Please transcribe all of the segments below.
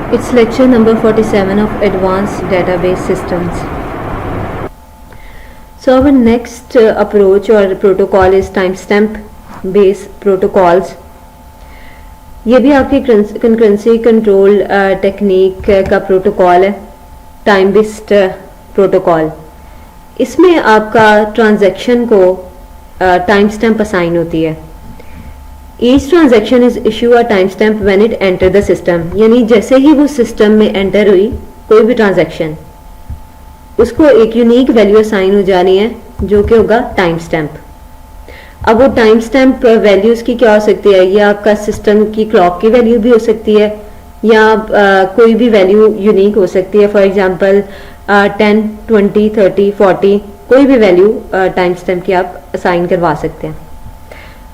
It's lecture number 47 of Advanced Database Systems. So our next approach or protocol is timestamp based protocols. ये भी आपकी concurrency control technique का protocol है, time based protocol. इसमें आपका transaction को time stamp assign होती है. Each transaction is issue a time stamp when it enter the system. यानी जैसे ही वो सिस्टम में एंटर हुई कोई भी ट्रांजैक्शन, उसको एक यूनिक वैल्यू असाइन हो जानी है जो कि होगा टाइम स्टैम्प. अब वो टाइम स्टैम्प वैल्यूज की क्या हो सकती है? ये आपका सिस्टम की क्लॉक की वैल्यू भी हो सकती है या कोई भी वैल्यू यूनिक हो सकती है. फॉर एग्जांपल 10, 20, 30, 40 कोई भी वैल्यू टाइम स्टैम्प की आप असाइन करवा सकते हैं.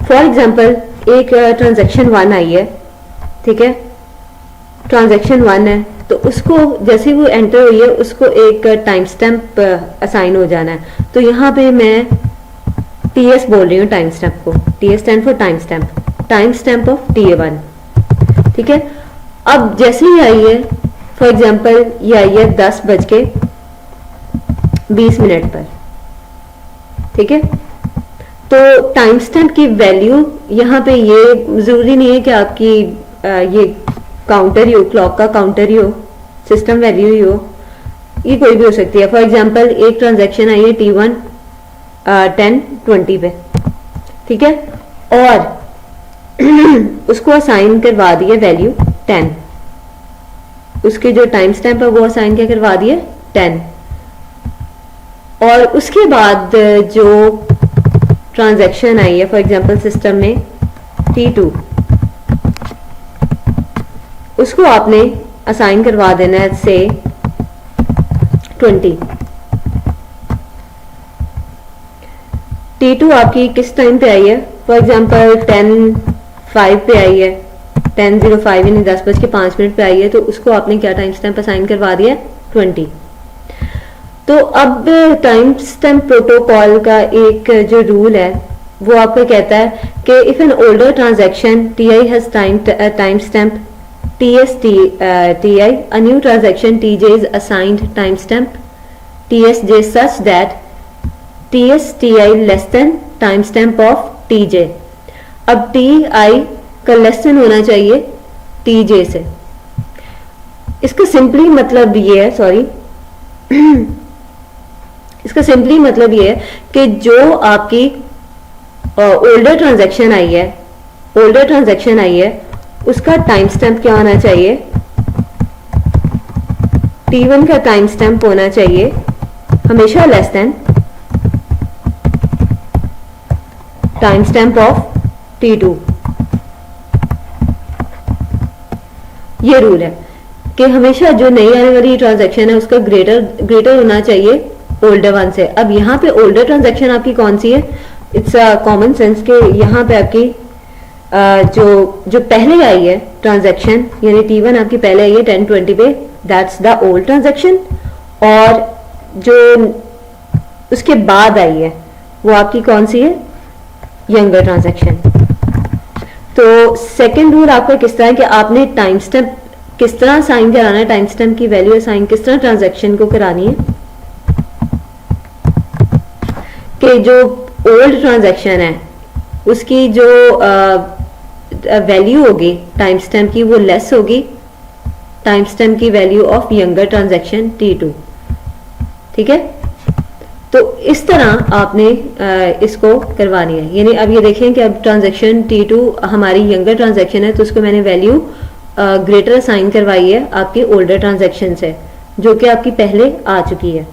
फॉर एग्जांपल एक ट्रांजैक्शन 1 आई है, ठीक है, ट्रांजैक्शन 1 है, तो उसको जैसे वो एंटर हुई है उसको एक टाइम स्टैम्प असाइन हो जाना है. तो यहाँ पे मैं TS बोल रही हूँ टाइम स्टैम्प को. TS stand for time stamp of TA1, ठीक है. अब जैसे ही आई है, फॉर एग्जांपल ये आई है 10:20 पर, ठीक है. तो टाइम स्टैम्प की वैल्यू यहाँ पे ये जरूरी नहीं है कि आपकी ये काउंटर ही हो, क्लॉक का काउंटर ही हो, सिस्टम वैल्यू ही हो, ये कोई भी हो सकती है. फॉर एग्जांपल एक ट्रांजैक्शन आई है T1 10:20 पे, ठीक है, और उसको असाइन करवा दिए वैल्यू 10. उसके जो टाइम स्टैम्प है वो असाइन क्या करवा दिए 10. और उसके बाद जो ट्रांजैक्शन आई है, फॉर एग्जांपल सिस्टम में T2, उसको आपने असाइन करवा देना है से 20. T2 आपकी किस टाइम पे आई है? फॉर एग्जांपल 10:05 पे आई है, 10:05 यानी 10:05 पे आई है, तो उसको आपने क्या टाइम स्टैम्प असाइन करवा दिया 20. तो अब टाइम स्टैम्प प्रोटोकॉल का एक जो रूल है वो आपको कहता है कि if an older transaction TI has time stamp TI, a new transaction TJ is assigned timestamp TSJ such that TI less than timestamp of TJ. अब TI का लेस देन होना चाहिए TJ से. इसका सिंपली मतलब ये है, इसका सिंपली मतलब ये है कि जो आपकी ओल्डर ट्रांजैक्शन आई है उसका टाइम स्टैम्प क्या होना चाहिए? T1 का टाइम स्टैम्प होना चाहिए हमेशा less than time stamp of T2. ये रूल है कि हमेशा जो नई आने वाली ट्रांजैक्शन है उसका ग्रेटर होना चाहिए ओल्डर वन से. अब यहाँ पे ओल्डर ट्रांजैक्शन आपकी कौन सी है? इट्स अ कॉमन सेंस के यहाँ पे आपकी जो पहले आई है ट्रांजैक्शन यानी T1 आपकी पहले आई है 10:20 पे, दैट्स द ओल्ड ट्रांजैक्शन. और जो उसके बाद आई है वो आपकी कौन सी है? Younger transaction. तो सेकंड रूल आपका किस तरह है कि आपने टाइम स्टैम्प किस तरह असाइन कराना है, टाइम स्टैम्प की वैल्यू असाइन किस तरह ट्रांजैक्शन को करानी है कि जो ओल्ड ट्रांजैक्शन है उसकी जो वैल्यू होगी टाइम स्टैम्प की वो लेस होगी टाइम स्टैम्प की value of younger transaction T2, ठीक है. तो इस तरह आपने इसको करवानी है. यानी अब ये देखें कि अब ट्रांजैक्शन T2 हमारी यंगर ट्रांजैक्शन है तो उसको मैंने वैल्यू ग्रेटर असाइन करवाई है आपकी ओल्डर ट्रांजैक्शन से जो कि आपकी पहले आ चुकी है.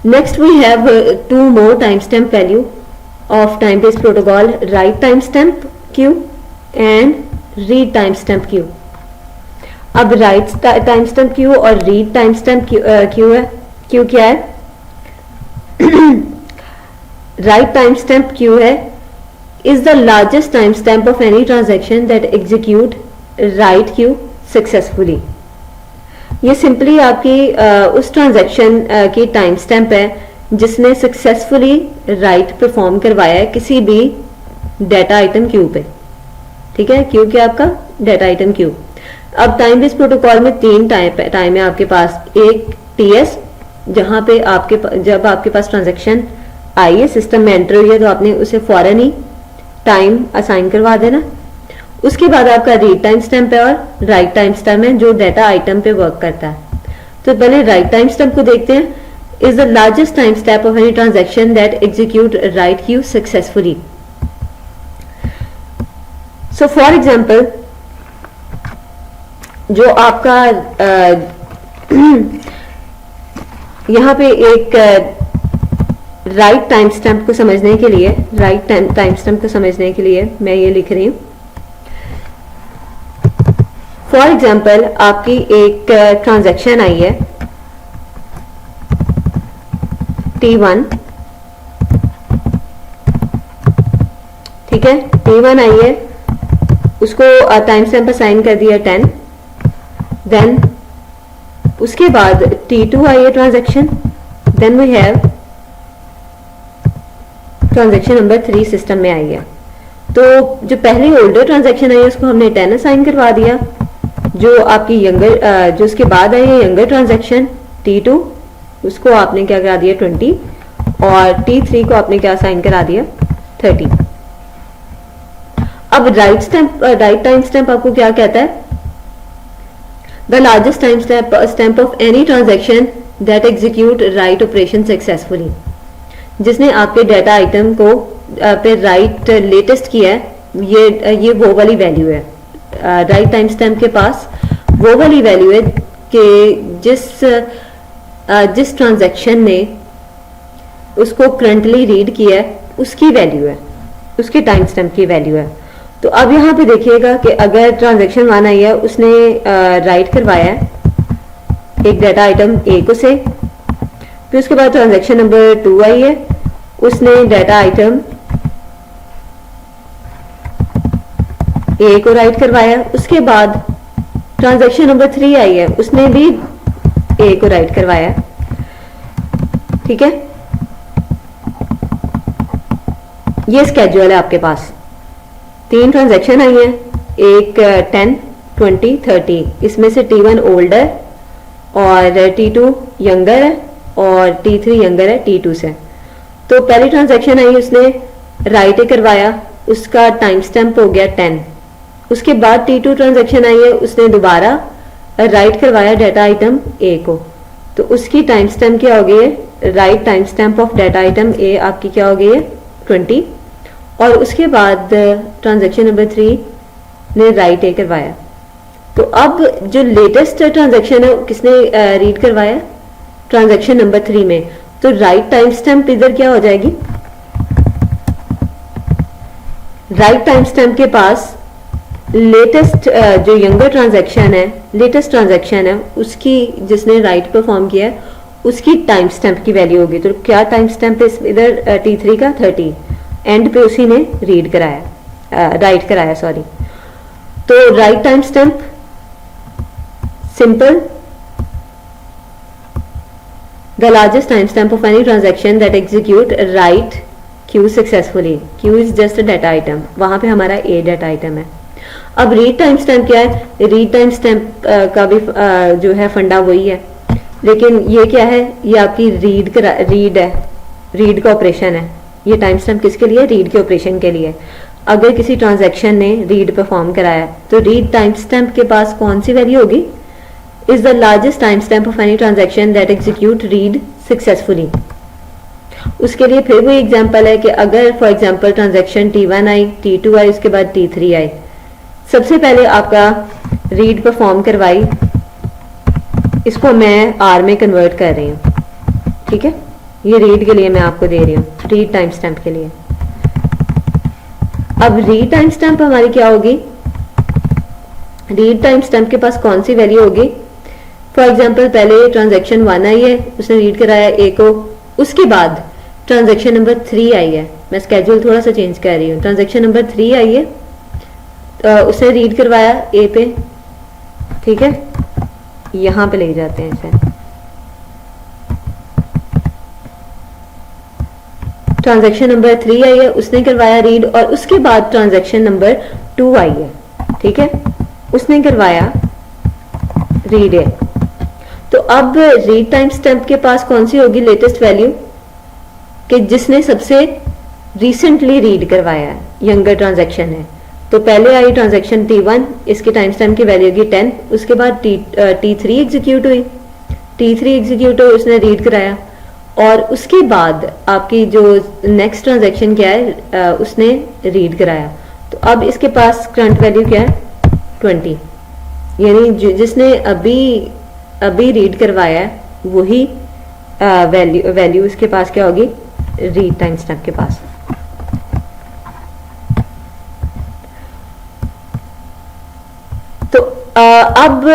Next we have two more timestamp value of time-based protocol: write timestamp Q and read timestamp Q. अब write timestamp Q और read timestamp Q है. Q क्या है? write timestamp Q है is the largest timestamp of any transaction that execute write Q successfully. ये simply आपकी उस transaction की टाइम स्टैम्प है जिसने सक्सेसफुली राइट परफॉर्म करवाया है किसी भी डाटा आइटम क्यू पे. ठीक है, क्यू क्या आपका डाटा आइटम क्यू। अब टाइम बेस्ड प्रोटोकॉल में 3 टाइम है आपके पास। एक टीएस, जहां पे जब आपके पास ट्रांजेक्शन आई है, सिस्टम में एंटर हुई है, तो आपने उसे फौरन ही टाइम असाइन करवा देना। उसके बाद आपका रीड टाइम स्टैम्प है और राइट टाइम स्टैम्प है, जो डाटा आइटम पे वर्क करता है। तो पहले राइट टाइम स्टैम्प को देखते हैं। Is the largest time stamp of any transaction that execute right Q successfully. So for example, जो आपका यहाँ पे एक राइट टाइम स्टैम्प को समझने के लिए, राइट टाइम स्टैम्प को समझने के लिए मैं ये लिख रही हूं। फॉर एग्जाम्पल, आपकी एक ट्रांजैक्शन आई है T1, ठीक है, T1 आई है, उसको टाइम स्टैम्प असाइन कर दिया 10। देन उसके बाद T2 आई है transaction. Then we have transaction number 3 system में आई है। तो जो पहले ओल्डर ट्रांजैक्शन आई है उसको हमने 10 असाइन करवा दिया। जो आपकी जो उसके बाद आई है यंगर ट्रांजैक्शन T2, उसको आपने क्या करा दिया 20, और T3 को आपने क्या असाइन करा दिया 30। अब राइट टाइम स्टैम्प आपको क्या कहता है? The largest time stamp of any transaction that execute write operation successfully, जिसने आपके डाटा आइटम को पे राइट लेटेस्ट किया है। ये वो वाली वैल्यू है। राइट टाइम स्टैम्प के पास वो वाली वैल्यू है कि जिस ट्रांजैक्शन ने उसको करंटली रीड किया है उसकी वैल्यू है, उसके टाइम स्टैम्प की वैल्यू है। तो अब यहाँ पे देखिएगा कि अगर ट्रांजैक्शन 1 आई है, उसने राइट करवाया है एक डाटा आइटम ए को से, फिर उसके बाद ट्रांजैक्शन नंबर 2 आई है, उसने डाटा आइटम ए को राइट करवाया। उसके बाद ट्रांजैक्शन नंबर 3 आई है, उसने भी ए को राइट करवाया। ठीक है, ये स्केड्यूल है आपके पास। 3 ट्रांजैक्शन आई है, एक 10, 20, 30। इसमें से T1 ओल्डर और T2 यंगर है और T3 यंगर है T2 से। तो पहली ट्रांजैक्शन आई, उसने राइट करवाया, उसका टाइम स्टैम्प हो गया 10। उसके बाद T2 ट्रांजैक्शन आई है, उसने दोबारा राइट करवाया डाटा आइटम ए को, तो उसकी टाइम स्टैम्प क्या हो गई है? Right time stamp of data item A आपकी क्या हो गई है 20। और उसके बाद ट्रांजैक्शन नंबर 3 ने राइट ए करवाया। तो अब जो लेटेस्ट ट्रांजैक्शन है किसने रीड करवाया? ट्रांजैक्शन नंबर 3 में। तो राइट टाइम स्टैम्प इधर क्या हो जाएगी? राइट टाइम स्टैम्प के पास लेटेस्ट जो यंगर ट्रांजैक्शन है, लेटेस्ट ट्रांजैक्शन है, उसकी जिसने राइट परफॉर्म किया है उसकी टाइम स्टैम्प की वैल्यू होगी। तो क्या टाइम स्टैम्प है इधर? T3 का 30। एंड पे उसी ने रीड कराया, राइट कराया, सॉरी। तो right time stamp simple, the largest time stamp of any transaction that execute right Q successfully. Q is just a data item, वहां पे हमारा ए डाटा आइटम है। अब रीड टाइम स्टैम्प क्या है? रीड टाइम स्टैम्प का भी जो है फंडा वही है, लेकिन ये क्या है? ये आपकी रीड है, रीड का ऑपरेशन है। ये टाइम स्टैम्प किसके लिए? रीड के ऑपरेशन के लिए। अगर किसी ट्रांजैक्शन ने रीड परफॉर्म कराया तो रीड टाइम स्टैम्प के पास कौन सी वैल्यू होगी? Is the largest time stamp of any transaction that execute read successfully. उसके लिए फिर वही एग्जांपल है कि अगर for example transaction T1 I, T2 आई, उसके बाद T3 आई। सबसे पहले आपका रीड परफॉर्म करवाई, इसको मैं आर में कन्वर्ट कर रही हूँ। ठीक है, ये रीड के लिए मैं आपको दे रही हूँ, रीड टाइम स्टैम्प के लिए। अब रीड टाइम स्टैम्प हमारी क्या होगी? रीड टाइम स्टैम्प के पास कौन सी वैल्यू होगी? फॉर एग्जांपल पहले ट्रांजैक्शन 1 आई है, उसने रीड कराया ए को। उसके बाद ट्रांजैक्शन नंबर 3 आई है, मैं स्केड्यूल थोड़ा सा चेंज कर रही हूँ। ट्रांजैक्शन नंबर 3 आई है, उसने रीड करवाया ए पे। ठीक है, यहां पे ले जाते हैं इसे। ट्रांजैक्शन नंबर 3 आई है, उसने करवाया रीड, और उसके बाद ट्रांजैक्शन नंबर 2 आई है, ठीक है, उसने करवाया रीड है। तो अब रीड टाइम स्टैम्प के पास कौन सी होगी लेटेस्ट वैल्यू, कि जिसने सबसे रिसेंटली रीड करवाया है, यंगर ट्रांजैक्शन है। तो पहले आई ट्रांजैक्शन T1, इसकी टाइम स्टैम्प की वैल्यू होगी 10, उसके बाद T3 एग्जीक्यूट हुई, T3 एग्जीक्यूट हुई, उसने रीड कराया, और उसके बाद आपकी जो नेक्स्ट ट्रांजैक्शन क्या है, उसने रीड कराया। तो अब इसके पास करंट वैल्यू क्या है 20, यानी जिसने अभी रीड करवाया है वही वैल्यू इसके पास क्या होगी रीड टाइम स्टैम्प के पास। तो अब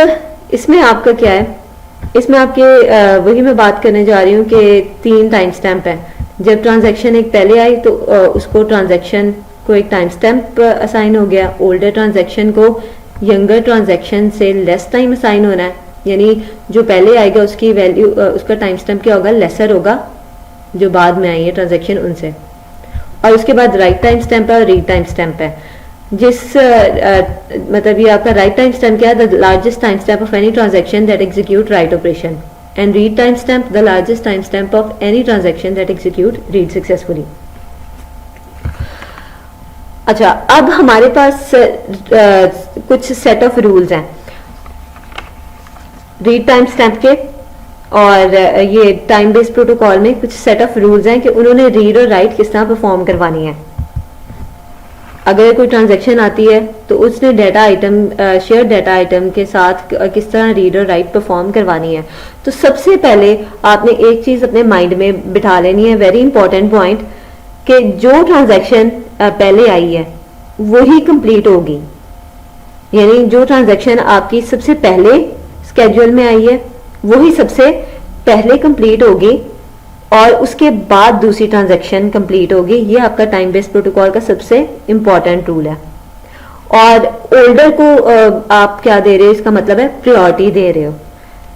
इसमें आपका क्या है, इसमें आपके वही मैं बात करने जा रही हूँ कि 3 टाइम स्टैम्प है। जब ट्रांजैक्शन एक पहले आई तो उसको ट्रांजैक्शन को एक टाइम स्टैम्प असाइन हो गया, ओल्डर ट्रांजैक्शन को यंगर ट्रांजैक्शन से लेस टाइम असाइन होना है, यानी जो पहले आएगा उसकी वैल्यू उसका टाइम स्टैम्प क्या होगा, लेसर होगा जो बाद में आई है ट्रांजैक्शन उनसे। और उसके बाद राइट टाइम स्टैम्प है और रीड टाइम स्टैम्प है। जिस मतलब ये आपका राइट टाइम स्टैम्प क्या है, the largest time stamp of any transaction that execute write operation, and read time stamp the largest time stamp of any transaction that execute read successfully. अच्छा, अब हमारे पास कुछ सेट ऑफ रूल्स हैं read time stamp के, और ये time based protocol में कुछ सेट ऑफ रूल्स हैं कि उन्होंने रीड और राइट किस तरह परफॉर्म करवानी है। अगर कोई ट्रांजैक्शन आती है तो उसने data item share data item के साथ किस तरह रीड और राइट परफॉर्म करवानी है। तो सबसे पहले आपने एक चीज अपने माइंड में बिठा लेनी है, वेरी इंपॉर्टेंट पॉइंट, कि जो ट्रांजैक्शन पहले आई है वही कंप्लीट होगी, यानी जो ट्रांजैक्शन आपकी सबसे पहले स्केड्यूल में आई है वही सबसे पहले कंप्लीट होगी, और उसके बाद दूसरी ट्रांजैक्शन कंप्लीट होगी। ये आपका टाइम बेस्ड प्रोटोकॉल का सबसे इंपॉर्टेंट रूल है। और ओल्डर को आप क्या दे रहे हो, इसका मतलब है प्रायोरिटी दे रहे हो,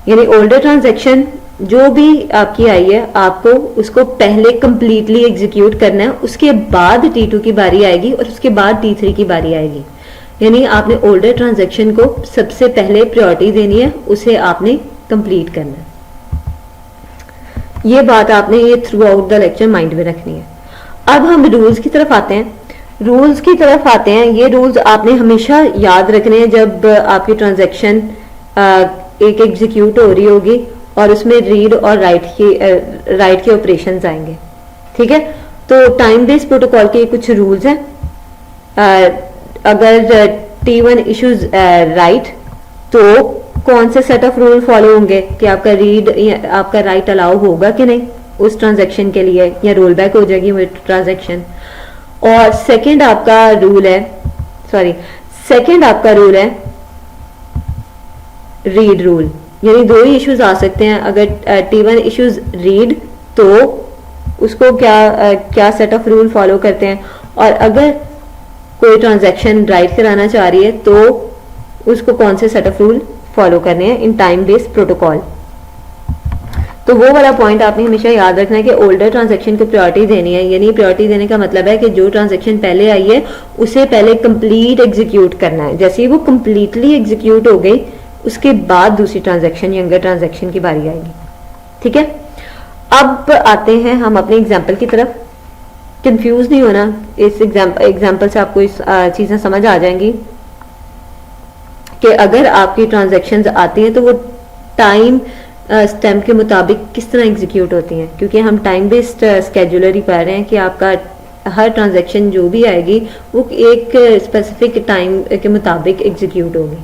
यानी ओल्डर ट्रांजैक्शन जो भी आपकी आई है आपको उसको पहले कंप्लीटली एग्जीक्यूट करना है, उसके बाद T2 की बारी आएगी और उसके बाद T3 की बारी आएगी। यानी आपने ओल्डर ट्रांजैक्शन को सबसे पहले प्रायोरिटी देनी है, उसे आपने कंप्लीट करना है। ये बात आपने ये through out the lecture mind में रखनी है। अब हम रूल्स की तरफ आते हैं। ये रूल्स आपने हमेशा याद रखने हैं जब आपकी ट्रांजैक्शन एक एग्जीक्यूट हो रही होगी और उसमें रीड और राइट के ऑपरेशंस आएंगे, ठीक है। तो टाइम बेस्ड प्रोटोकॉल के कुछ रूल्स हैं। अगर T1 इश्यूज राइट तो कौन से सेट ऑफ रूल फॉलो होंगे कि आपका रीड या आपका राइट अलाउ होगा कि नहीं उस ट्रांजैक्शन के लिए, या रोल बैक हो जाएगी वो ट्रांजैक्शन। और सेकंड आपका रूल है रीड रूल, यानी 2 ही इश्यूज आ सकते हैं। अगर T1 इश्यूज रीड तो उसको क्या सेट ऑफ रूल फॉलो करते हैं, और अगर कोई ट्रांजैक्शन राइट कराना चाह रही है तो उसको कौन से सेट ऑफ रूल फॉलो करने हैं इन टाइम बेस्ड प्रोटोकॉल। तो वो वाला पॉइंट आपने हमेशा याद रखना है कि ओल्डर ट्रांजैक्शन को प्रायोरिटी देनी है, यानी प्रायोरिटी देने का मतलब है कि जो ट्रांजैक्शन पहले आई है उसे पहले कंप्लीट एग्जीक्यूट करना है। जैसे ही वो कंप्लीटली एग्जीक्यूट हो गई उसके बाद दूसरी ट्रांजैक्शन यंगर ट्रांजैक्शन की बारी आएगी, ठीक है। अब आते हैं हम अपने एग्जाम्पल की तरफ। कंफ्यूज नहीं होना, इस एग्जाम्पल से आपको इस चीजें समझ आ जाएंगी कि अगर आपकी ट्रांजैक्शंस आती हैं तो वो टाइम स्टैम्प के मुताबिक किस तरह एग्जीक्यूट होती हैं, क्योंकि हम टाइम बेस्ड स्केड्यूलर ही पढ़ रहे हैं कि आपका हर ट्रांजैक्शन जो भी आएगी वो एक स्पेसिफिक टाइम के मुताबिक एग्जीक्यूट होगी,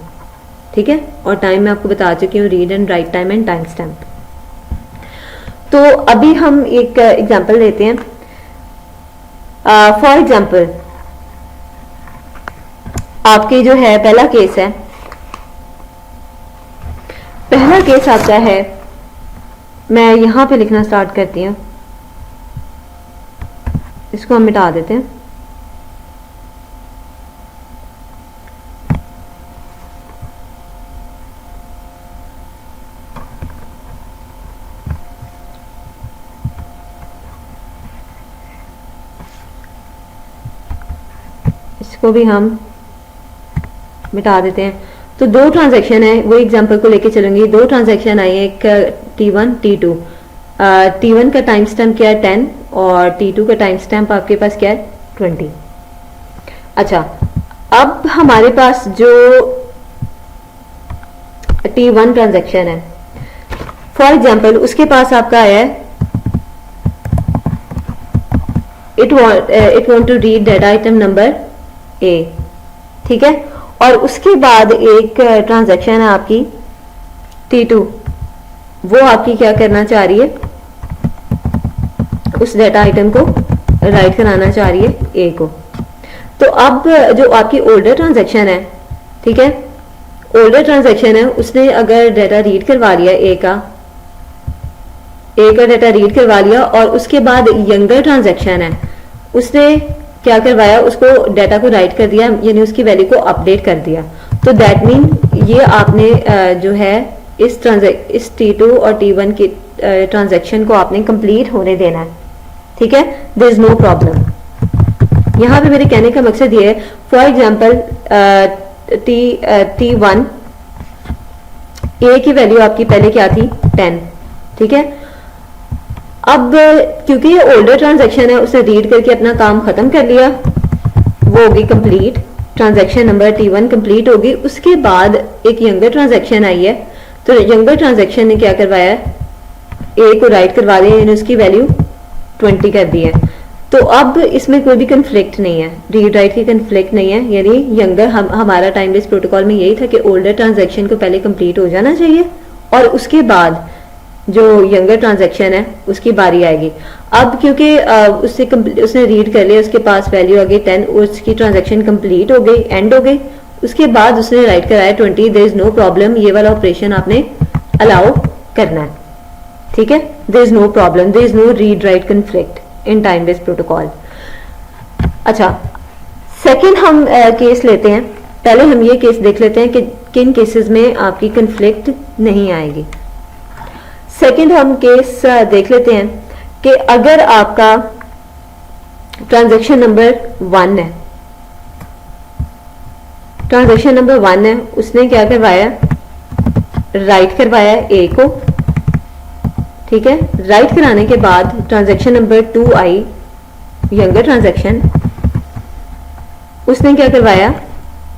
ठीक है। और टाइम मैं आपको बता चुकी हूँ, read and right time and time stamp. तो अभी हम एक एग्जाम्पल लेते हैं। फॉर एग्जाम्पल आपके जो है पहला केस आता है, मैं यहां पे लिखना स्टार्ट करती हूं, इसको हम मिटा देते हैं। इसको भी हम मिटा देते हैं। तो दो ट्रांजैक्शन है, वो एग्जांपल को लेके चलूंगी। दो ट्रांजैक्शन आई है, एक T1 T2। T1 का टाइम स्टैम्प क्या है 10 और T2 का टाइम स्टैम्प आपके पास क्या है 20। अच्छा, अब हमारे पास जो T1 ट्रांजैक्शन है, फॉर एग्जांपल उसके पास आपका आया है it want to read data item number A, ठीक है। और उसके बाद एक ट्रांजैक्शन है आपकी T2, वो आपकी क्या करना चाह रही है, उस डाटा आइटम को राइट कराना चाह रही है A को। तो अब जो आपकी ओल्डर ट्रांजैक्शन है, ठीक है, ओल्डर ट्रांजैक्शन है, उसने अगर डाटा रीड करवा लिया A का डाटा रीड करवा लिया, और उसके बाद यंगर ट्रांजैक्शन है, उसने क्या करवाया, उसको डाटा को राइट कर दिया, यानी उसकी वैल्यू को अपडेट कर दिया। तो दैट मीन ये आपने जो है इस T2 और T1 की ट्रांजैक्शन को आपने कंप्लीट होने देना है, ठीक है। There is no problem. यहाँ पे मेरे कहने का मकसद ये है, फॉर एग्जाम्पल T1 A की वैल्यू आपकी पहले क्या थी 10, ठीक है। अब क्योंकि ये ओल्डर ट्रांजैक्शन है, उसे रीड करके अपना काम खत्म कर लिया, वो होगी complete, transaction number T1 complete होगी। उसके बाद एक यंगर ट्रांजैक्शन आई है, तो यंगर ट्रांजैक्शन ने क्या करवाया है, A को राइट करवा दिया, यानी उसकी वैल्यू 20 कर दी है। तो अब इसमें कोई भी कंफ्लिक्ट नहीं है, रीड राइट की कंफ्लिक्ट नहीं है, यानी यंगर हमारा टाइम बेस्ड प्रोटोकॉल में यही था कि ओल्डर ट्रांजैक्शन को पहले कंप्लीट हो जाना चाहिए और उसके बाद जो यंगर ट्रांजैक्शन है उसकी बारी आएगी। अब क्योंकि उसने रीड कर लिया, उसके पास वैल्यू आ गई 10, उसकी ट्रांजैक्शन कंप्लीट हो गई, एंड हो गई। उसके बाद उसने राइट कराया 20, देयर इज नो प्रॉब्लम, ये वाला ऑपरेशन आपने अलाउ करना है, ठीक है। There is no problem, there is no read write conflict in time based protocol. अच्छा, सेकेंड हम केस लेते हैं। पहले हम ये केस देख लेते हैं कि किन केसेस में आपकी कंफ्लिक्ट नहीं आएगी। सेकंड हम केस देख लेते हैं कि अगर आपका ट्रांजैक्शन नंबर 1 है, ट्रांजैक्शन नंबर 1 है, उसने क्या करवाया, राइट करवाया A को, ठीक है। राइट कराने के बाद ट्रांजैक्शन नंबर 2 आई, यंगर ट्रांजैक्शन, उसने क्या करवाया,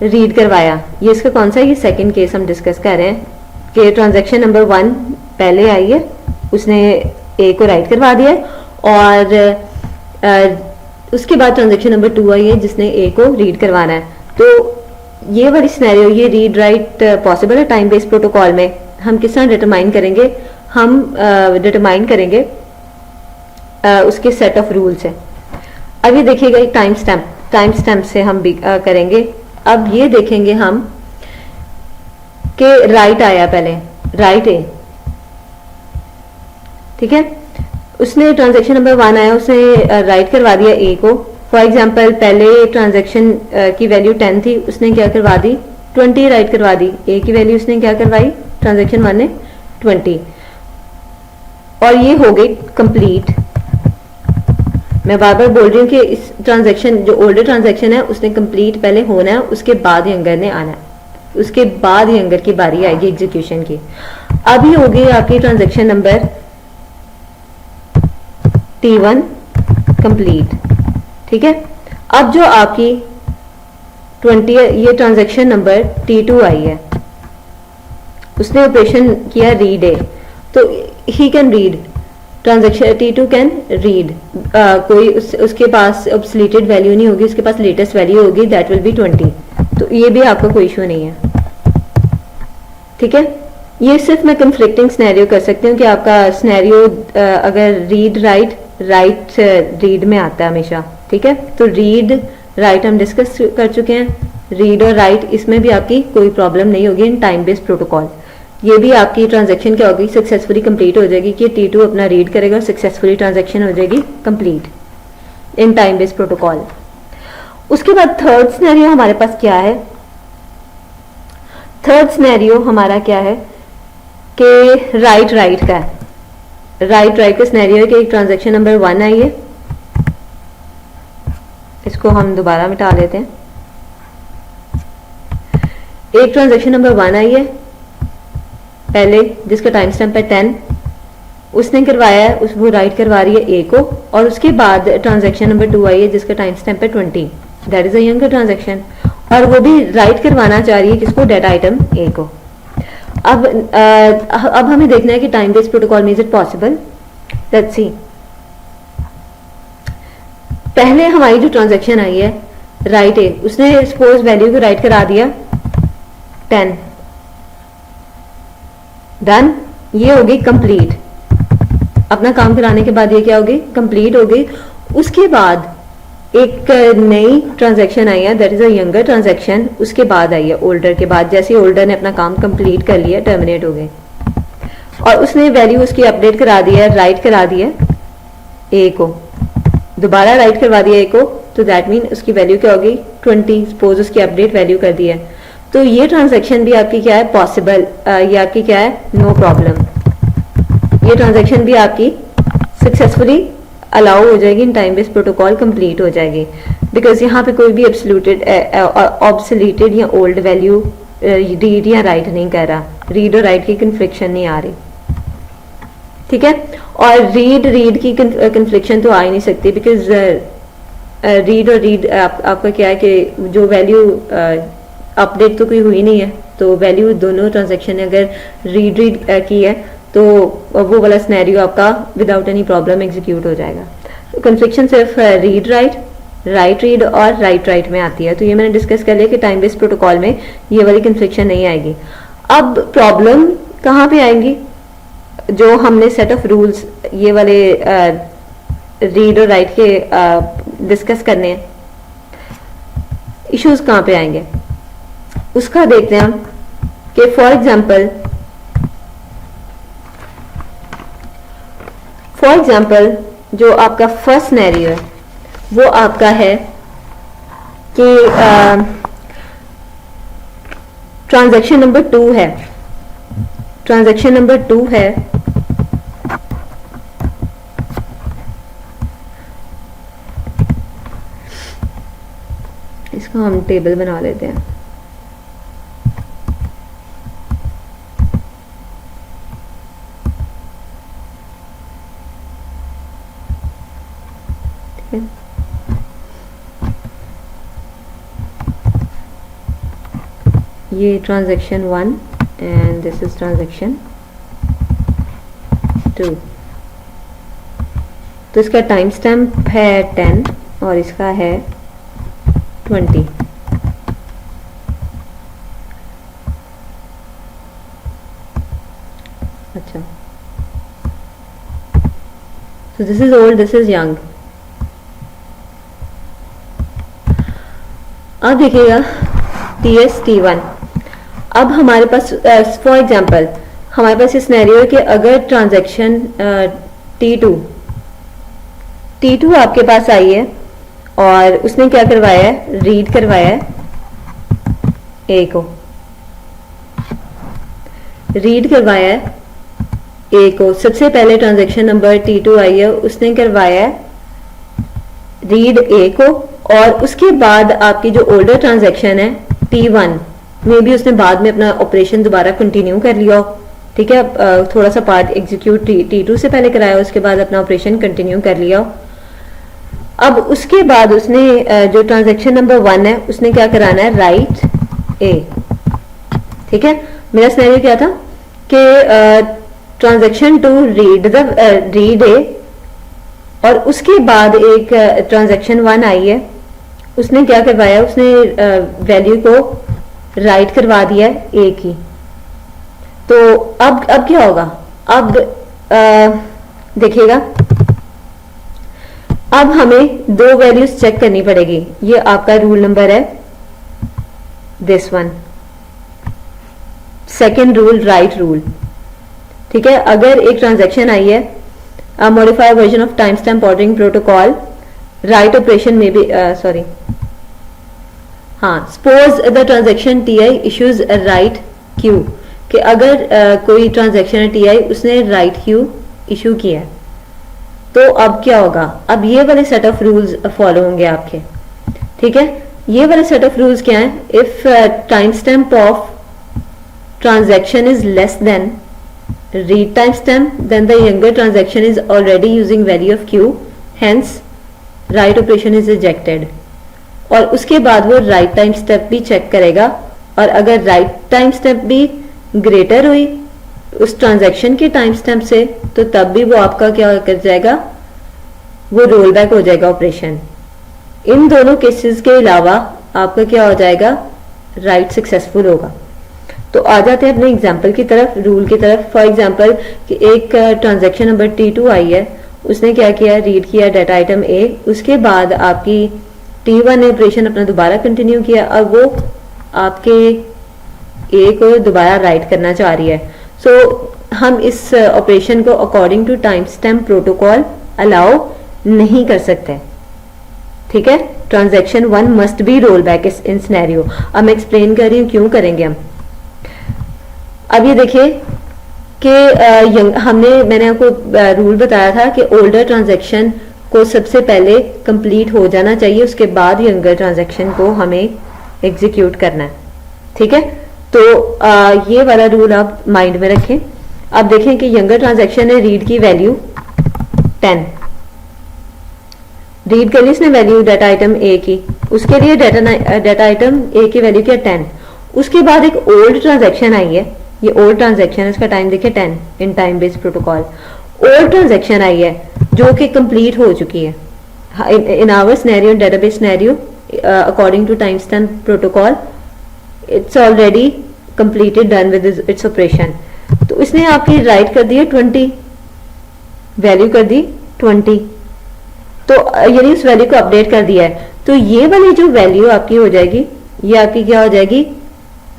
रीड करवाया। ये इसका कौन सा, ये सेकंड केस हम डिस्कस कर रहे हैं कि ट्रांजैक्शन नंबर 1 पहले आई है, उसने A को राइट करवा दिया और उसके बाद ट्रांजैक्शन नंबर 2 आई है जिसने A को रीड करवाना है। तो ये वाली सिनेरियो, ये रीड राइट पॉसिबल है टाइम बेस्ड प्रोटोकॉल में। हम किस तरह डिटरमाइन करेंगे, हम डिटरमाइन करेंगे उसके सेट ऑफ रूल्स है। अब ये देखिएगा टाइम स्टैम्प से हम भी करेंगे। अब ये देखेंगे हम कि राइट आया, पहले राइट A, ठीक है। उसने ट्रांजैक्शन नंबर 1 आया, उसने राइट करवा दिया A को। फॉर एग्जांपल पहले ट्रांजैक्शन की वैल्यू 10 थी, उसने क्या करवा दी 20 राइट करवा दी। A की वैल्यू उसने क्या करवाई, ट्रांजैक्शन 1 ने 20, और ये हो गई कंप्लीट। मैं बार बार बोल रही हूँ कि इस ट्रांजैक्शन, जो ओल्डर ट्रांजैक्शन है, उसने कंप्लीट पहले होना है, उसके बाद यंगर ने आना है, उसके बाद यंगर की बारी आएगी एग्जीक्यूशन की। अभी हो गई आपकी ट्रांजैक्शन नंबर T1 कंप्लीट, ठीक है। अब जो आपकी 20 ये ट्रांजैक्शन नंबर T2 आई है, उसने ऑपरेशन किया रीड A, तो he can read, transaction T2 can read, कोई उसके पास ऑब्सोल्यूटेड वैल्यू नहीं होगी, उसके पास लेटेस्ट वैल्यू होगी, दैट विल बी 20। तो ये भी आपका कोई इशू नहीं है, ठीक है। ये सिर्फ मैं कंफ्लिक्टिंग सिनेरियो कर सकती हूँ कि आपका सिनेरियो अगर रीड राइट रीड में आता है हमेशा, ठीक है। तो रीड राइट हम डिस्कस कर चुके हैं, रीड और राइट इसमें भी आपकी कोई प्रॉब्लम नहीं होगी इन टाइम बेस्ड प्रोटोकॉल। ये भी आपकी ट्रांजैक्शन क्या होगी, सक्सेसफुली कंप्लीट हो जाएगी कि T2 अपना रीड करेगा, सक्सेसफुली ट्रांजैक्शन हो जाएगी complete in time based protocol. उसके बाद थर्ड सिनेरियो हमारे पास क्या है, थर्ड सिनेरियो हमारा क्या है कि राइट का है। राइट का सिनेरियो है कि एक ट्रांजैक्शन नंबर 1 आई है, इसको हम दोबारा मिटा लेते हैं। एक ट्रांजैक्शन नंबर 1 आई है पहले, जिसका टाइम स्टैम्प है 10, उसने करवाया है, वो राइट करवा रही है ए को, और उसके बाद ट्रांजैक्शन नंबर 2 आई है जिसका टाइम स्टैम्प है 20, that is a younger transaction, और वो भी राइट करवाना चाह रही है किसको, डाटा आइटम ए को। अब हमें देखना है कि टाइम बेस्ड प्रोटोकॉल में is it possible. Let's see, पहले हमारी जो ट्रांजैक्शन आई है राइट ए, उसने सपोज वैल्यू को राइट करा दिया 10, डन, ये हो गई कंप्लीट। अपना काम कराने के बाद ये क्या हो गई, कंप्लीट हो गई। उसके बाद एक नई ट्रांजैक्शन आई है, that is a younger transaction, उसके बाद आई है ओल्डर के बाद। जैसे ओल्डर ने अपना काम कंप्लीट कर लिया, टर्मिनेट हो गए, और उसने वैल्यू उसकी अपडेट करा दिया, राइट करा दिया ए को, दोबारा राइट करवा दिया ए को, तो दैट मीन उसकी वैल्यू क्या हो गई 20, सपोज उसकी अपडेट वैल्यू कर दी है। तो ये ट्रांजैक्शन भी आपकी क्या है, पॉसिबल, ये आपकी क्या है, नो प्रॉब्लम, ये ट्रांजैक्शन भी आपकी सक्सेसफुली अलाउ हो जाएगी, इन टाइम बेस्ड प्रोटोकॉल कंप्लीट हो जाएगी, बिकॉज यहाँ पे कोई भी ऑब्सोलेटेड या ओल्ड वैल्यू रीड या राइट नहीं कर रहा, रीड और राइट की कन्फ्लिक्शन नहीं आ रही, ठीक है। और रीड की कन्फ्लिक्शन तो आ ही नहीं सकती, बिकॉज रीड और रीड आपका क्या है कि जो वैल्यू अपडेट तो कोई हुई नहीं है, तो वैल्यू दोनों ट्रांजैक्शन ने अगर रीड की है तो वो वाला सिनेरियो आपका विदाउट एनी प्रॉब्लम एग्जीक्यूट हो जाएगा। तो कन्फ्लिक्शन सिर्फ रीड राइट, राइट रीड और राइट राइट में आती है। तो ये मैंने डिस्कस कर लिया कि टाइम बेस्ड प्रोटोकॉल में ये वाली कन्फ्लिक्शन नहीं आएगी। अब प्रॉब्लम कहाँ पे आएंगी, जो हमने सेट ऑफ रूल्स ये वाले रीड और राइट के डिस्कस करने हैं, इश्यूज कहाँ पे आएंगे उसका देखते हैं हम। कि फॉर एग्जाम्पल जो आपका फर्स्ट सिनेरियो है वो आपका है कि ट्रांजैक्शन नंबर 2 है, ट्रांजैक्शन नंबर 2 है, इसका हम टेबल बना लेते हैं। ये transaction 1 and this is transaction 2। तो इसका टाइम स्टैम्प है 10 और इसका है 20। अच्छा, so this is old, this is young। अब देखिएगा TS T1। अब हमारे पास फॉर एग्जांपल हमारे पास ये सिनेरियो है कि अगर ट्रांजैक्शन T2 आपके पास आई है और उसने क्या करवाया है, रीड करवाया है ए को, रीड करवाया है ए को। सबसे पहले ट्रांजैक्शन नंबर T2 आई है, उसने करवाया है रीड ए को, और उसके बाद आपकी जो ओल्डर ट्रांजैक्शन है T1 में भी उसने बाद में अपना ऑपरेशन दोबारा कंटिन्यू कर लिया, ठीक है, थोड़ा सा पार्ट एग्जीक्यूट T2 से पहले कराया, उसके बाद अपना ऑपरेशन कंटिन्यू कर लिया। अब उसके बाद उसने जो ट्रांजैक्शन नंबर 1 है उसने क्या कराना है, राइट ए, ठीक है। मेरा सिनेरियो क्या था कि ट्रांजैक्शन 2 रीड ए, और उसके बाद एक ट्रांजैक्शन 1 आई है, उसने क्या करवाया, उसने वैल्यू को राइट करवा दिया ए की। तो अब क्या होगा, अब देखिएगा, अब हमें दो वैल्यूज चेक करनी पड़ेगी। ये आपका रूल नंबर है this one, second rule right rule, ठीक है। अगर एक ट्रांजैक्शन आई है, modified version of time stamp ordering protocol, write operation में भी सॉरी हाँ, suppose the transaction T I issues right Q, कि अगर कोई ट्रांजैक्शन है टी आई, उसने राइट क्यू इशू किया है, तो अब क्या होगा, अब ये वाले सेट ऑफ रूल्स फॉलो होंगे आपके, ठीक है। ये वाला सेट ऑफ रूल्स क्या है? If time stamp of transaction is less than read timestamp, then the younger transaction is already using value of q, hence write operation is rejected. और उसके बाद वो राइट टाइम स्टेप भी check करेगा, और अगर राइट टाइम स्टेप भी greater हुई उस ट्रांजैक्शन के टाइम स्टैम्प से, तो तब भी वो आपका क्या कर जाएगा, वो रोल बैक हो जाएगा ऑपरेशन। इन दोनों केसेस के अलावा आपका क्या हो जाएगा, राइट सक्सेसफुल होगा। तो आ जाते हैं अपने एग्जाम्पल की तरफ, रूल की तरफ। फॉर एग्जाम्पल कि एक ट्रांजैक्शन नंबर T2 आई है, उसने क्या किया, रीड किया डाटा आइटम A, उसके बाद आपकी T1 ने ऑपरेशन अपना दोबारा कंटिन्यू किया, अब वो आपके A को दोबारा राइट करना चाह रही है। सो हम इस ऑपरेशन को according to time stamp protocol allow नहीं कर सकते, ठीक है। Transaction 1 must be roll back in scenario. अब मैं एक्सप्लेन कर रही हूँ क्यों करेंगे हम। अब ये देखिए कि मैंने आपको रूल बताया था कि ओल्डर ट्रांजैक्शन को सबसे पहले कंप्लीट हो जाना चाहिए, उसके बाद यंगर ट्रांजैक्शन को हमें एग्जीक्यूट करना है, ठीक है। तो ये वाला रूल आप माइंड में रखें। अब देखें कि यंगर ट्रांजैक्शन ने रीड की वैल्यू 10, रीड कर ली इसने वैल्यू डाटा आइटम ए की, उसके लिए डाटा आइटम ए की वैल्यू क्या 10। उसके बाद एक ओल्ड ट्रांजैक्शन आई है, ये ओल्ड ट्रांजैक्शन है, इसका टाइम देखिए 10 in time based protocol. Old transaction I है जो कि कंप्लीट हो चुकी है in our scenario, database scenario, according to time stamp protocol it's already completed, done with its operation. तो इसने आपकी राइट कर दी है 20, वैल्यू कर दी 20, तो यानी उस वैल्यू को अपडेट कर दिया है। तो ये वाली जो वैल्यू आपकी हो जाएगी, ये आपकी क्या हो जाएगी,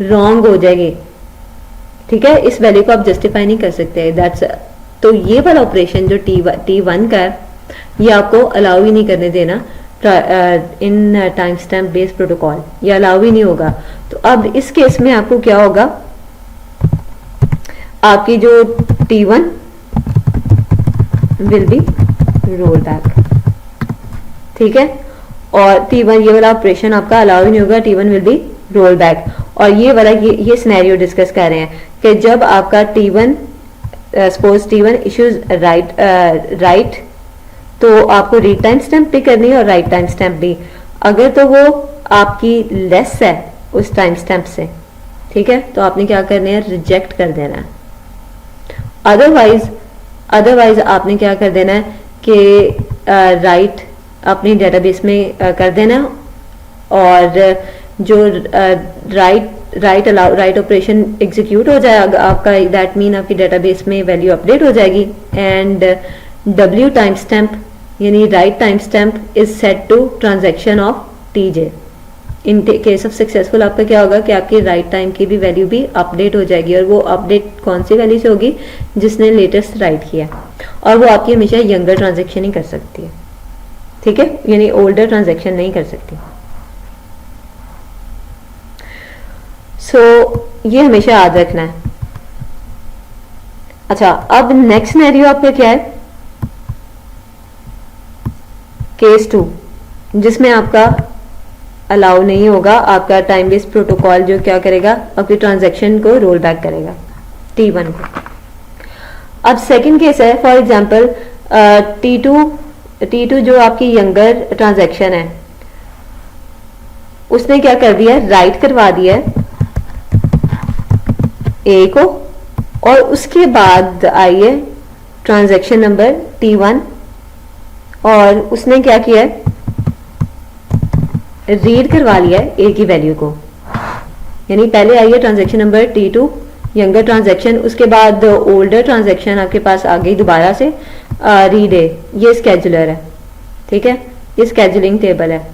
रॉन्ग हो जाएगी, ठीक है। इस वैल्यू को आप जस्टिफाई नहीं कर सकते, दैट्स। तो ये वाला ऑपरेशन जो T1 का है, ये आपको अलाउ ही नहीं करने देना in time stamp based protocol, ये अलाउ ही नहीं होगा। तो अब इस केस में आपको क्या होगा, आपकी जो T1 will be roll back, ठीक है। और T1 ये वाला ऑपरेशन आपका अलाउ ही नहीं होगा, T1 will be roll back. और ये वाला ये सिनेरियो डिस्कस कर रहे हैं कि जब आपका T1 suppose T1 issues right, तो आपको रीड टाइम स्टैम्प भी करनी है और राइट टाइम स्टैम्प भी, अगर तो वो आपकी लेस है उस टाइम स्टैम्प से, ठीक है, तो आपने क्या करना है, रिजेक्ट कर देना है। अदरवाइज आपने क्या कर देना है कि राइट अपनी डेटाबेस में कर देना, और जो राइट ऑपरेशन एग्जीक्यूट हो जाएगा आपका, दैट मीन आपकी डेटाबेस में वैल्यू अपडेट हो जाएगी। एंड W टाइम स्टैम्प यानी write time stamp is set to transaction of TJ। In case of successful आपका क्या होगा कि आपकी राइट टाइम की भी वैल्यू भी अपडेट हो जाएगी, और वो अपडेट कौन सी वैल्यू से होगी, जिसने लेटेस्ट राइट किया, और वो आपकी हमेशा यंगर ट्रांजैक्शन ही कर सकती है, ठीक है, यानी ओल्डर ट्रांजैक्शन नहीं कर सकती। ये हमेशा याद रखना है। अच्छा, अब नेक्स्ट सिनेरियो आपका क्या है, केस 2, जिसमें आपका अलाउ नहीं होगा, आपका टाइम बेस्ड प्रोटोकॉल जो क्या करेगा, आपकी ट्रांजैक्शन को रोल बैक करेगा T1 को। अब सेकंड केस है, फॉर एग्जांपल T2 जो आपकी यंगर ट्रांजैक्शन है, उसने क्या कर दिया, राइट करवा दिया है A को, और उसके बाद आई है ट्रांजैक्शन नंबर T1, और उसने क्या किया है, रीड करवा लिया है A की वैल्यू को। यानी पहले आई है transaction number T2 younger transaction, उसके बाद ओल्डर ट्रांजैक्शन आपके पास आ गई दोबारा से रीड A, ये स्केजुलर है, ठीक है, ये स्केजुलिंग टेबल है।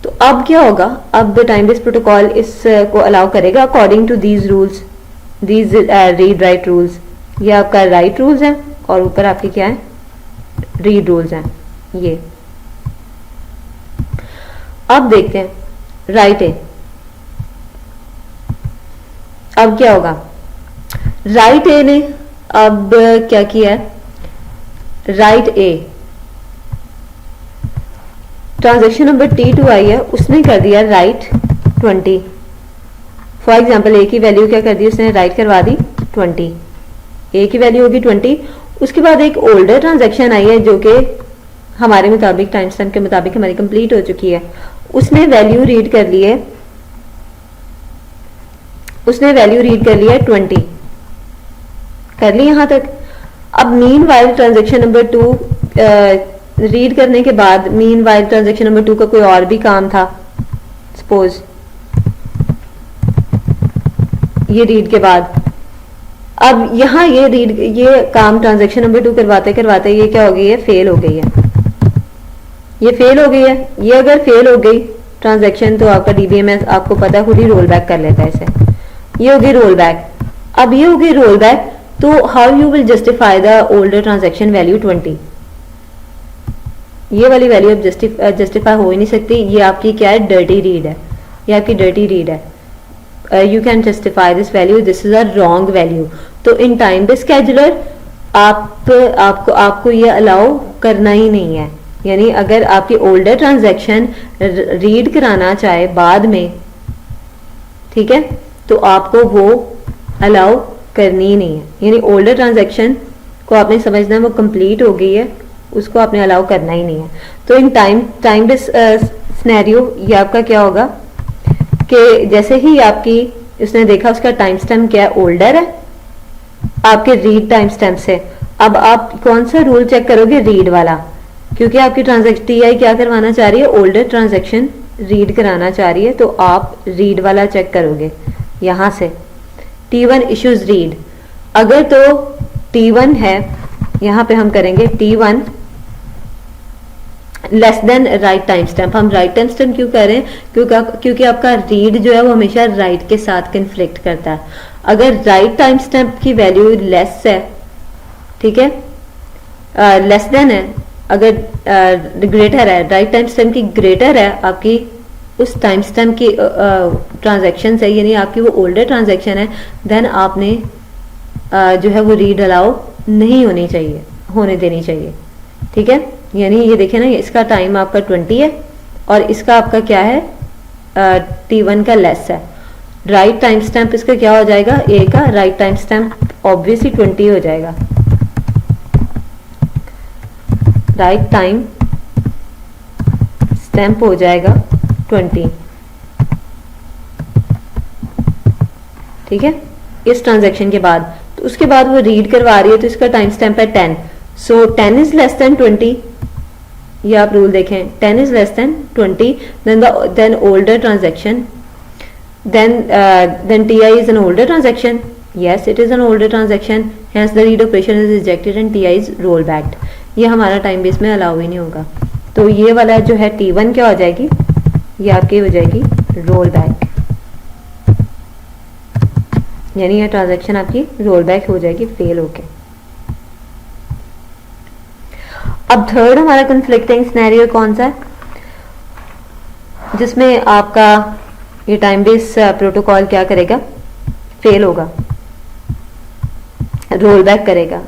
तो अब क्या होगा, अब टाइम बेस्ड प्रोटोकॉल इसको अलाउ करेगा according to these rules, these read write rules. ये आपका राइट रूल्स है, और ऊपर आपके क्या है, रीड रूल्स हैं। ये अब देखते हैं राइट ए। अब क्या होगा, राइट ए ने अब क्या किया है, right a transaction number T2 आई है, उसने कर दिया राइट 20। फॉर एग्जाम्पल ए की वैल्यू क्या कर दी उसने, राइट करवा दी 20, ए की वैल्यू होगी 20। उसके बाद एक ओल्डर ट्रांजेक्शन आई है जो कि हमारे मुताबिक टाइम स्टैम्प के मुताबिक हमारी कंप्लीट हो चुकी है। उसने वैल्यू रीड कर ली है, उसने वैल्यू रीड कर ली है 20, कर ली यहां तक। अब mean while transaction number 2 read करने के बाद, मीन वाइल ट्रांजेक्शन नंबर 2 का कोई और भी काम था, सपोज ये रीड के बाद, अब यहां ये काम ट्रांजेक्शन नंबर 2 करवाते करवाते ये क्या हो गई है, फेल हो गई है, ये फेल हो गई है। ये अगर फेल हो गई ट्रांजेक्शन तो आपका डीबीएमएस आपको पता है खुद ही रोल बैक कर लेता है इसे, ये होगी रोल बैक। अब ये होगी रोल बैक, तो how you will justify the older transaction value 20, ये वाली वैल्यू अब जस्टिफाई हो ही नहीं सकती, ये आपकी क्या है, डर्टी रीड है, ये आपकी डर्टी रीड है। You can justify this value, this is a wrong value. तो इन टाइम बेस्ड स्केड्यूलर आपको ये अलाउ करना ही नहीं है, यानी अगर आपकी ओल्डर ट्रांजैक्शन रीड कराना चाहे बाद में, ठीक है, तो आपको वो अलाउ करनी ही नहीं है, यानी ओल्डर ट्रांजैक्शन को आपने समझना है वो कंप्लीट हो गई है, उसको आपने अलाउ करना ही नहीं है। तो इन टाइम बेस्ड सिनेरियो ये आपका क्या होगा कि जैसे ही आपकी उसने देखा उसका टाइम स्टैम्प क्या है, ओल्डर है आपके रीड टाइम स्टैम्प से, अब आप कौन सा रूल चेक करोगे, रीड वाला, क्योंकि आपकी ट्रांजेक्शन टीआई क्या करवाना चाह रही है, ओल्डर ट्रांजेक्शन रीड कराना चाह रही है, तो आप रीड वाला चेक करोगे यहां से। T1 इश्यूज रीड, अगर तो T1 है, यहां पे हम करेंगे T1 less than right time stamp. हम राइट टाइम स्टैम्प क्यों कर रहे हैं, क्योंकि आपका रीड जो है वो हमेशा राइट के साथ कन्फ्लिक्ट करता है। अगर राइट टाइम स्टैम्प की वैल्यू लेस है, ठीक है, लेस देन है, अगर ग्रेटर है, राइट टाइम स्टैम्प की ग्रेटर है आपकी उस टाइम स्टैम्प की ट्रांजैक्शन से, यानी आपकी वो ओल्डर ट्रांजैक्शन है, देन आपने जो है वो रीड अलाउ नहीं होने देनी चाहिए, ठीक है। यानी ये देखें ना, इसका टाइम आपका 20 है और इसका आपका क्या है, T1 का लेस है। राइट टाइम स्टैम्प इसका क्या हो जाएगा, ए का राइट टाइम स्टैम्प ऑब्वियसली 20 हो जाएगा, राइट टाइम स्टैम्प हो जाएगा 20, ठीक है, इस ट्रांजैक्शन के बाद। तो उसके बाद वो रीड करवा रही है तो इसका टाइम स्टैम्प है 10, सो 10 इज लेस देन 20, ये आप रूल देखें, 10 is less than 20, then older transaction, then TI is an older transaction, yes it is an older transaction, hence the read operation is rejected and TI is roll backed। ये हमारा time base में allow ही नहीं होगा, तो ये वाला जो है T1 क्या हो जाएगी, ये आपकी हो जाएगी रोल बैक, यानी ये ट्रांजेक्शन आपकी रोल बैक हो जाएगी फेल होके। अब थर्ड हमारा कंफ्लिक्टिंग सिनेरियो कौन सा है, जिसमें आपका ये टाइम बेस प्रोटोकॉल क्या करेगा, फेल होगा, रोल बैक करेगा।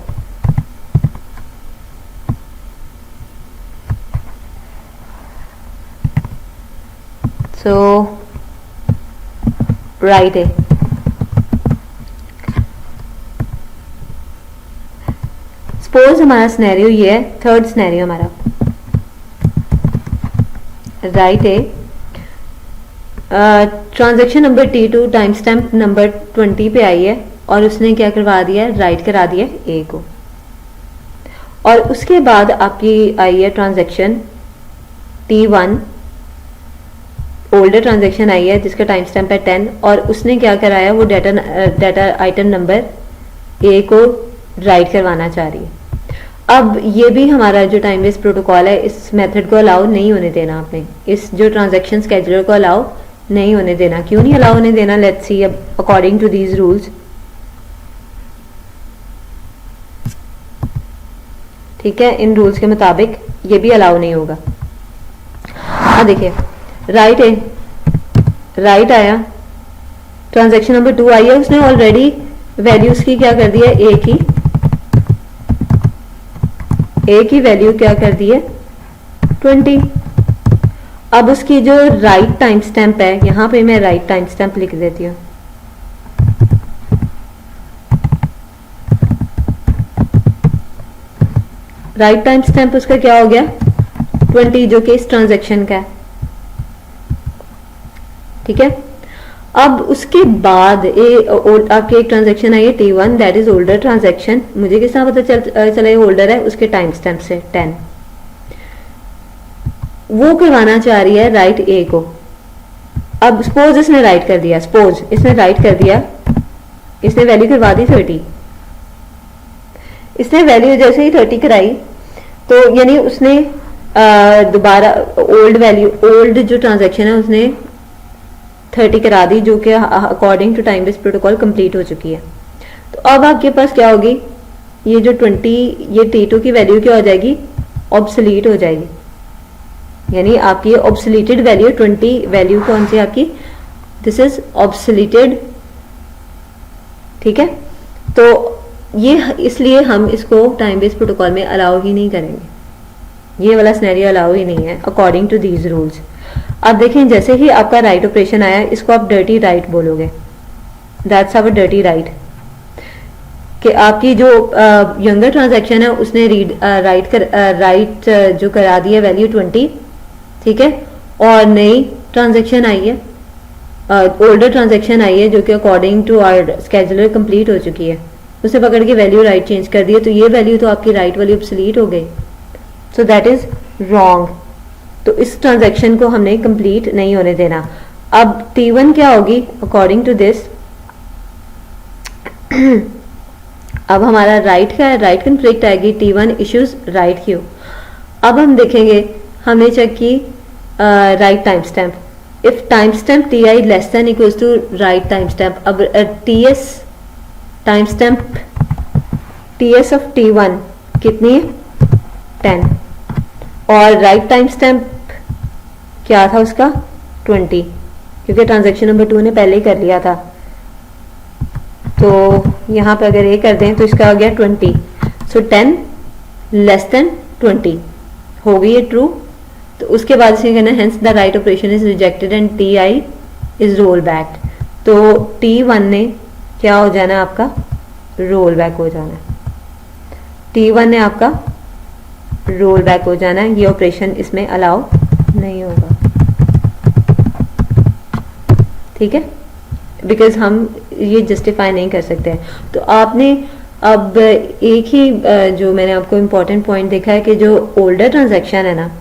सो राइट है, सपोज हमारा सिनेरियो ये है, थर्ड सिनेरियो हमारा राइट है, transaction number T2 time stamp number 20 पे आई है और उसने क्या करवा दिया है, राइट करा दिया ए को, और उसके बाद आपकी आई है transaction T1, older transaction I है जिसका टाइम स्टैम्प है 10, और उसने क्या कराया, वो डाटा आइटम नंबर ए को राइट करवाना चाह रही है। अब ये भी हमारा जो टाइम बेस्ड प्रोटोकॉल है, इस मेथड को अलाउ नहीं होने देना आपने, इस जो ट्रांजैक्शन स्केड्यूलर को अलाउ नहीं होने देना। क्यों नहीं अलाउ होने देना, लेट्स सी अब अकॉर्डिंग टू दीज रूल्स, ठीक है, इन रूल्स के मुताबिक ये भी अलाउ नहीं होगा। हाँ देखिए, राइट है, राइट आया, ट्रांजैक्शन नंबर 2 आई है, उसने ऑलरेडी वैल्यूज की क्या कर दिया, ए की वैल्यू क्या कर दी है 20, अब उसकी जो राइट टाइम स्टैम्प है, यहां पे मैं राइट टाइम स्टैम्प लिख देती हूँ। राइट टाइम स्टैम्प उसका क्या हो गया 20, जो कि इस ट्रांजैक्शन का है। ठीक है, अब उसके बाद आपके एक ट्रांजैक्शन आई है T1, that is older transaction. मुझे किस तरह पता चला ये ओल्डर है, उसके टाइम स्टैम्प से 10। वो करवाना चाह रही है राइट ए को। अब सपोज इसने राइट कर दिया, सपोज इसने राइट कर दिया, इसने वैल्यू करवा दी 30। इसने वैल्यू जैसे ही 30 कराई तो यानी उसने दोबारा ओल्ड वैल्यू, ओल्ड जो ट्रांजैक्शन है उसने 30 करा दी, जो कि according to time based protocol complete हो चुकी है। तो अब आपके पास क्या होगी, ये जो 20, ये T2 की वैल्यू क्या हो जाएगी, ऑब्सोलीट हो जाएगी। यानी आपकी ऑब्सोलीटेड वैल्यू 20 वैल्यू कौन सी आपकी, दिस इज ऑब्सोलीटेड। ठीक है, तो ये इसलिए हम इसको टाइम बेस्ड प्रोटोकॉल में अलाउ ही नहीं करेंगे, ये वाला सिनेरियो अलाउ ही नहीं है अकॉर्डिंग टू दीज रूल्स। अब देखें, जैसे ही आपका राइट ऑपरेशन आया, इसको आप डर्टी राइट बोलोगे, दैट्स आवर डर्टी राइट, कि आपकी जो यंगर ट्रांजैक्शन है उसने राइट जो करा दी है वैल्यू 20। ठीक है, और नई ट्रांजैक्शन आई है, ओल्डर ट्रांजैक्शन आई है जो कि according to our scheduler complete हो चुकी है, उसे पकड़ के वैल्यू राइट चेंज कर दी है, तो ये वैल्यू तो आपकी राइट वाली ऑब्सोलीट हो गई। So that is wrong. तो इस ट्रांजैक्शन को हमने कंप्लीट नहीं होने देना। अब T1 क्या होगी अकॉर्डिंग टू दिस, अब हमारा राइट का राइट कन्फ्लिक्ट आएगी, T1 इश्यूज राइट क्यू। अब हम देखेंगे, हमने चेक की write time stamp, if time stamp TI less than equals to write time stamp. अब TS time stamp, TS of T1 कितनी है 10, और राइट टाइम स्टैम्प क्या था उसका 20, क्योंकि ट्रांजैक्शन नंबर 2 ने पहले ही कर लिया था। तो यहाँ पे अगर ये कर दें तो इसका हो गया 20, सो 10 लेस देन 20 हो गई है ट्रू। तो उसके बाद इसे कहना hence the write operation is rejected and TI is roll back. तो T1 ने क्या हो जाना, आपका रोल बैक हो जाना है, T1 ने आपका रोल बैक हो जाना है, ये ऑपरेशन इसमें अलाउ नहीं होगा। ठीक है, बिकॉज हम ये जस्टिफाई नहीं कर सकते हैं। तो आपने अब एक ही जो मैंने आपको इम्पोर्टेंट पॉइंट देखा है कि जो ओल्डर ट्रांजैक्शन है ना,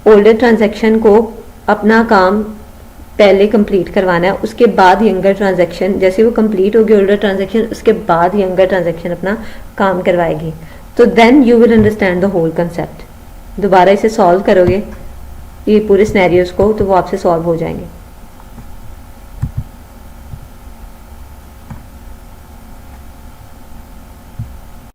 ओल्डर ट्रांजैक्शन को अपना काम पहले कंप्लीट करवाना है, उसके बाद यंगर ट्रांजैक्शन, जैसे वो कंप्लीट होगी ओल्डर ट्रांजैक्शन, उसके बाद यंगर ट्रांजैक्शन अपना काम करवाएगी। तो then you will understand the whole concept. दोबारा इसे सॉल्व करोगे ये पूरे सिनेरियोज को, तो वो आपसे सॉल्व हो जाएंगे।